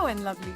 and lovely.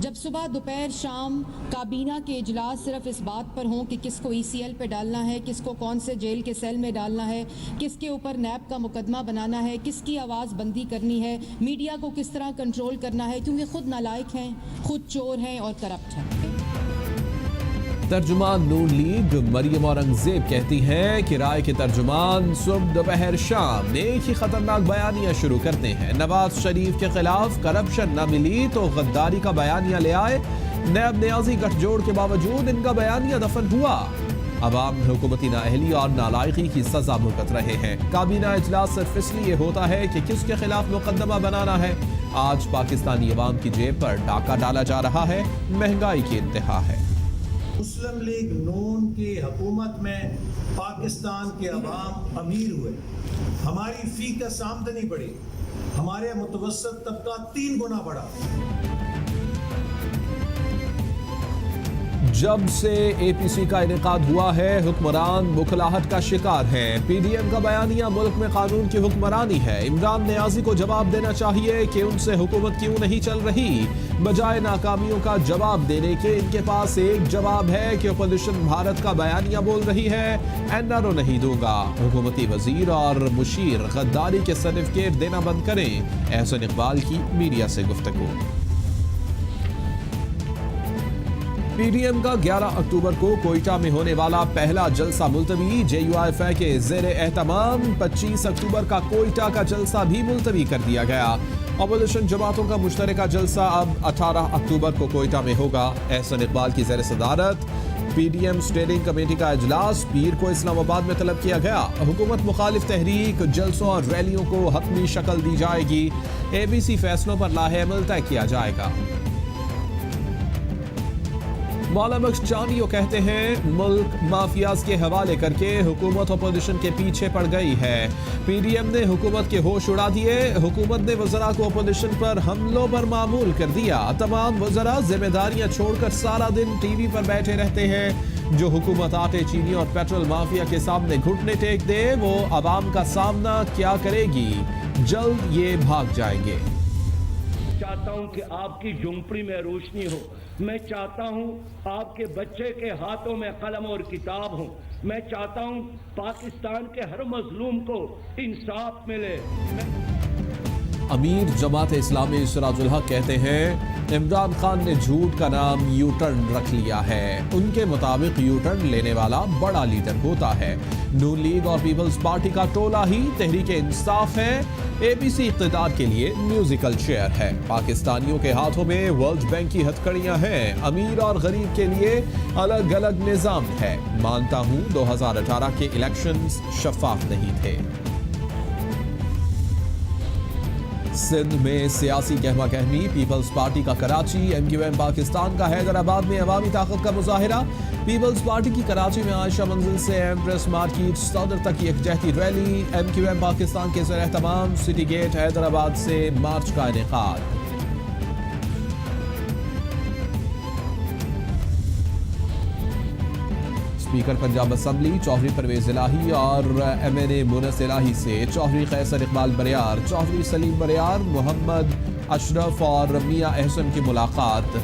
جب صبح دوپہر شام کابینہ کے اجلاس صرف اس بات پر ہوں کہ کس کو ECL پہ ڈالنا ہے، کس کو کون سے جیل کے سیل میں ڈالنا ہے، کس کے اوپر نیب کا مقدمہ بنانا ہے، کس کی آواز بندی کرنی ہے، میڈیا کو کس طرح کنٹرول کرنا ہے، کیونکہ خود نالائق ہیں، خود چور ہیں اور کرپٹ ہیں۔ ترجمان نون لیگ مریم اورنگزیب کہتی ہیں کہ رائے کے ترجمان صبح دوپہر شام ایک ہی خطرناک بیانیہ شروع کرتے ہیں۔ نواز شریف کے خلاف کرپشن نہ ملی تو غداری کا بیانیہ لے آئے، نیب نیازی گٹھ جوڑ کے باوجود ان کا بیانیہ دفن ہوا۔ عوام حکومتی نااہلی اور نالائقی کی سزا بھگت رہے ہیں۔ کابینہ اجلاس صرف اس لیے ہوتا ہے کہ کس کے خلاف مقدمہ بنانا ہے۔ آج پاکستانی عوام کی جیب پر ڈاکہ ڈالا جا رہا ہے، مہنگائی کی انتہا ہے۔ مسلم لیگ نون کی حکومت میں پاکستان کے عوام امیر ہوئے، ہماری فی کس آمدنی بڑھی، ہمارے متوسط طبقہ 3 گنا بڑھا۔ جب سے APC کا انعقاد ہوا ہے حکمران بخلاہٹ کا شکار ہیں۔ PDM کا بیانیہ ملک میں قانون کی حکمرانی ہے۔ عمران نیازی کو جواب دینا چاہیے کہ ان سے حکومت کیوں نہیں چل رہی۔ بجائے ناکامیوں کا جواب دینے کے ان کے پاس ایک جواب ہے کہ اپوزیشن بھارت کا بیانیہ بول رہی ہے، NRO نہیں دوں گا۔ حکومتی وزیر اور مشیر غداری کے سرٹیفکیٹ دینا بند کریں۔ احسن اقبال کی میڈیا سے گفتگو۔ PDM کا 11 اکتوبر کو کوئٹہ میں ہونے والا پہلا جلسہ ملتوی۔ JUIFI کے زیر اہتمام 25 اکتوبر کا کوئٹہ کا جلسہ بھی ملتوی کر دیا گیا۔ اپوزیشن جماعتوں کا مشترکہ جلسہ اب 18 اکتوبر کو کوئٹہ میں ہوگا۔ احسن اقبال کی زیر صدارت PDM اسٹیئرنگ کمیٹی کا اجلاس پیر کو اسلام آباد میں طلب کیا گیا۔ حکومت مخالف تحریک، جلسوں اور ریلیوں کو حتمی شکل دی جائے گی۔ ABC فیصلوں پر لاہے عمل طے کیا جائے گا۔ مولانا بخش چانیو کہتے ہیں ملک مافیاز کے حوالے کر کے حکومت اپوزیشن کے پیچھے پڑ گئی ہے۔ PDM نے حکومت کے ہوش اڑا دیے۔ حکومت نے وزراء کو اپوزیشن پر حملوں پر معمول کر دیا۔ تمام وزراء ذمہ داریاں چھوڑ کر سارا دن ٹی وی پر بیٹھے رہتے ہیں۔ جو حکومت آٹے، چینی اور پیٹرول مافیا کے سامنے گھٹنے ٹیک دے وہ عوام کا سامنا کیا کرے گی؟ جلد یہ بھاگ جائیں گے۔ چاہتا ہوں کہ آپ کی جھونپڑی میں روشنی ہو، میں چاہتا ہوں آپ کے بچے کے ہاتھوں میں قلم اور کتاب ہو، میں چاہتا ہوں پاکستان کے ہر مظلوم کو انصاف ملے۔ امیر جماعت اسلامی سراج الحق کہتے ہیں عمران خان نے جھوٹ کا نام یو ٹرن رکھ لیا ہے۔ ان کے مطابق یو ٹرن لینے والا بڑا لیڈر ہوتا ہے۔ نون لیگ اور پیپلز پارٹی کا ٹولہ ہی تحریک انصاف ہے۔ ABC اقتدار کے لیے میوزیکل چیئر ہے۔ پاکستانیوں کے ہاتھوں میں ورلڈ بینک کی ہتھکڑیاں ہیں۔ امیر اور غریب کے لیے الگ الگ نظام ہے۔ مانتا ہوں 2018 کے الیکشنز شفاف نہیں تھے۔ سندھ میں سیاسی کہما کہمی، پیپلز پارٹی کا کراچی، MQM پاکستان کا حیدرآباد میں عوامی طاقت کا مظاہرہ۔ پیپلز پارٹی کی کراچی میں عائشہ منزل سے ایمپریس مارکیٹ صدر تک یکجہتی ریلی۔ MQM پاکستان کے زیر اہتمام سٹی گیٹ حیدرآباد سے مارچ کا انعقاد۔ اسپیکر پنجاب اسمبلی چوہدری پرویز الہی اور MNA مونس الہی سے چوہدری قیصر اقبال بریار، چوہدری سلیم بریار، محمد اشرف اور میاں احسن کی ملاقات۔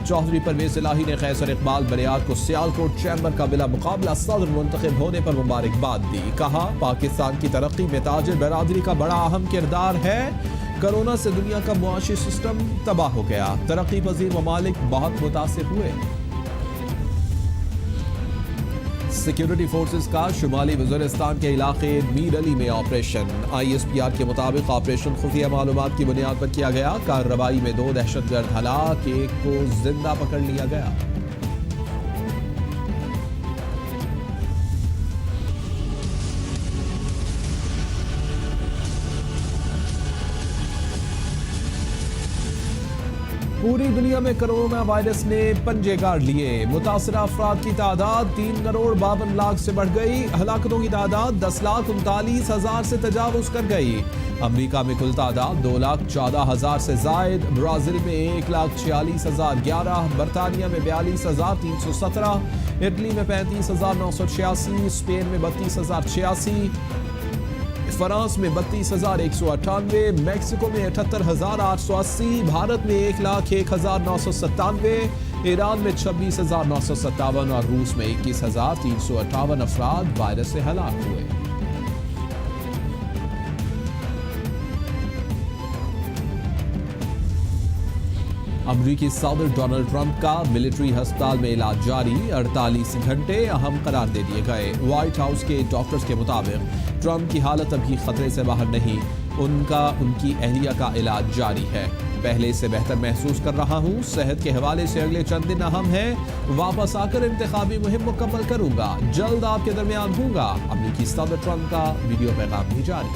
چوہدری پرویز الہی نے قیصر اقبال بریار کو سیالکوٹ چیمبر کا بلا مقابلہ صدر منتخب ہونے پر مبارکباد دی۔ کہا پاکستان کی ترقی میں تاجر برادری کا بڑا اہم کردار ہے۔ کرونا سے دنیا کا معاشی سسٹم تباہ ہو گیا، ترقی پذیر ممالک بہت متاثر ہوئے۔ سیکیورٹی فورسز کا شمالی وزیرستان کے علاقے میر علی میں آپریشن۔ ISPR کے مطابق آپریشن خفیہ معلومات کی بنیاد پر کیا گیا۔ کارروائی میں 2 دہشت گرد ہلاک، 1 کو زندہ پکڑ لیا گیا۔ پوری دنیا میں کرونا وائرس نے پنجے گاڑ لیے۔ متاثرہ افراد کی تعداد 3 کروڑ 52 لاکھ سے بڑھ گئی۔ ہلاکتوں کی تعداد 10,39,000 سے تجاوز کر گئی۔ امریکہ میں کل تعداد 2,14,000 سے زائد۔ برازیل میں 1,46,011، برطانیہ میں 42,317، اٹلی میں 35,986، اسپین میں 32,086۔ فرانس میں 32,198, میکسیکو میں 78,880, بھارت میں 1,01,997, ایران میں 26,957 اور روس میں 21,358 افراد وائرس سے ہلاک ہوئے۔ امریکی صدر ڈونلڈ ٹرمپ کا ملٹری ہسپتال میں علاج جاری، 48 گھنٹے اہم قرار دے دیے گئے۔ وائٹ ہاؤس کے ڈاکٹرز کے مطابق ٹرمپ کی حالت ابھی خطرے سے باہر نہیں، ان کی اہلیہ کا علاج جاری ہے۔ پہلے سے بہتر محسوس کر رہا ہوں، صحت کے حوالے سے اگلے چند دن اہم ہیں، واپس آ کر انتخابی مہم مکمل کروں گا، جلد آپ کے درمیان ہوں گا۔ امریکی صدر ٹرمپ کا ویڈیو پیغام بھی جاری۔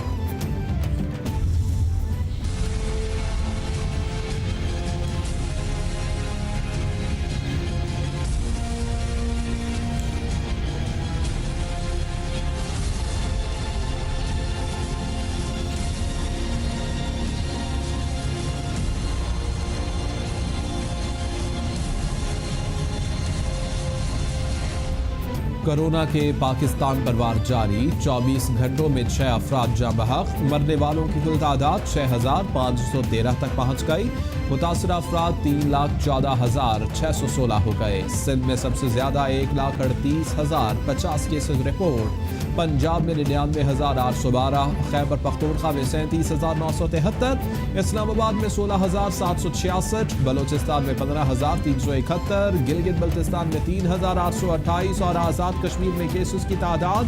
کرونا کے پاکستان پر وار جاری، 24 گھنٹوں میں 6 افراد جاں بحق، مرنے والوں کی کل تعداد 6,513 تک پہنچ گئی، متاثرہ افراد 3,14,616 ہو گئے۔ سندھ میں سب سے زیادہ 1,38,050 کیسز رپورٹ، پنجاب میں 99,812، خیبر پختونخوا میں 37,973، اسلام آباد میں 16,766، بلوچستان میں 15,371، گلگت بلتستان میں 3,828 اور آزاد کشمیر میں کیسز کی تعداد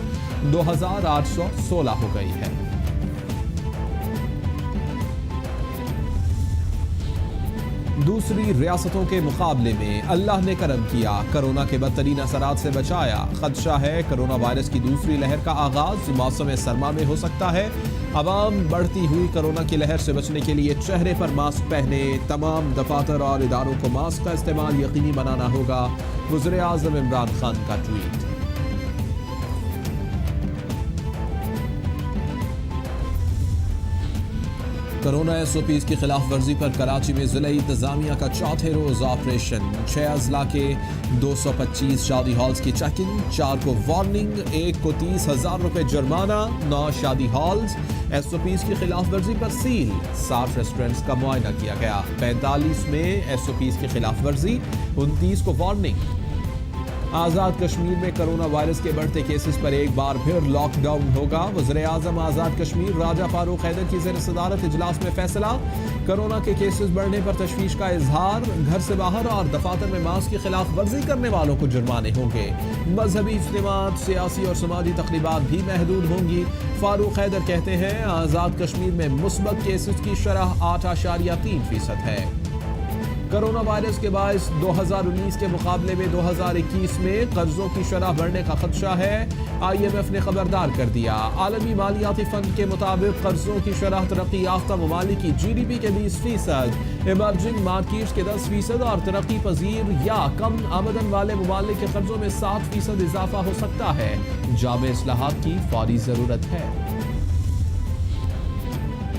2,816 ہو گئی ہے۔ دوسری ریاستوں کے مقابلے میں اللہ نے کرم کیا، کرونا کے بدترین اثرات سے بچایا، خدشہ ہے کرونا وائرس کی دوسری لہر کا آغاز موسم سرما میں ہو سکتا ہے، عوام بڑھتی ہوئی کرونا کی لہر سے بچنے کے لیے چہرے پر ماسک پہنے، تمام دفاتر اور اداروں کو ماسک کا استعمال یقینی بنانا ہوگا، وزیر اعظم عمران خان کا ٹویٹ۔ کرونا SOPs کی خلاف ورزی پر کراچی میں ضلعی انتظامیہ کا چوتھے روز آپریشن، 6 اضلاع کے 225 شادی ہالز کی چیکنگ، 4 کو وارننگ، 1 کو 30,000 روپے جرمانہ، 9 شادی ہالز SOPs کی خلاف ورزی پر سیل، 60 ریسٹورنٹس کا معائنہ کیا گیا، 45 میں SOPs کی خلاف ورزی، 29 کو وارننگ۔ آزاد کشمیر میں کرونا وائرس کے بڑھتے کیسز پر ایک بار پھر لاک ڈاؤن ہوگا، وزیر اعظم آزاد کشمیر راجہ فاروق حیدر کی زیر صدارت اجلاس میں فیصلہ، کرونا کے کیسز بڑھنے پر تشویش کا اظہار، گھر سے باہر اور دفاتر میں ماسک کی خلاف ورزی کرنے والوں کو جرمانے ہوں گے، مذہبی اجتماعات، سیاسی اور سماجی تقریبات بھی محدود ہوں گی۔ فاروق حیدر کہتے ہیں آزاد کشمیر میں مثبت کیسز کی شرح 8.3% ہے۔ کرونا وائرس کے باعث 2019 کے مقابلے میں 2021 میں قرضوں کی شرح بڑھنے کا خدشہ ہے، IMF نے خبردار کر دیا۔ عالمی مالیاتی فنڈ کے مطابق قرضوں کی شرح ترقی یافتہ ممالک کی GDP کے 20%، ایمرجنگ مارکیٹس کے 10% اور ترقی پذیر یا کم آمدن والے ممالک کے قرضوں میں 7% اضافہ ہو سکتا ہے۔ جامع اصلاحات کی فوری ضرورت ہے۔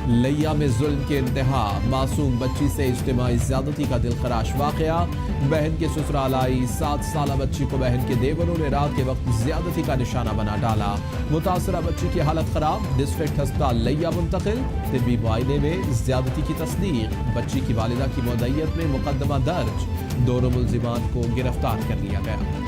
لیا میں ظلم کے انتہا، معصوم بچی سے اجتماعی زیادتی کا دلخراش واقعہ، بہن کے سسرال آئی 7 سالہ بچی کو بہن کے دیوروں نے رات کے وقت زیادتی کا نشانہ بنا ڈالا، متاثرہ بچی کی حالت خراب، ڈسٹرکٹ ہسپتال لیا منتقل، طبی معائنے میں زیادتی کی تصدیق، بچی کی والدہ کی مدعیت میں مقدمہ درج، دونوں ملزمان کو گرفتار کر لیا گیا۔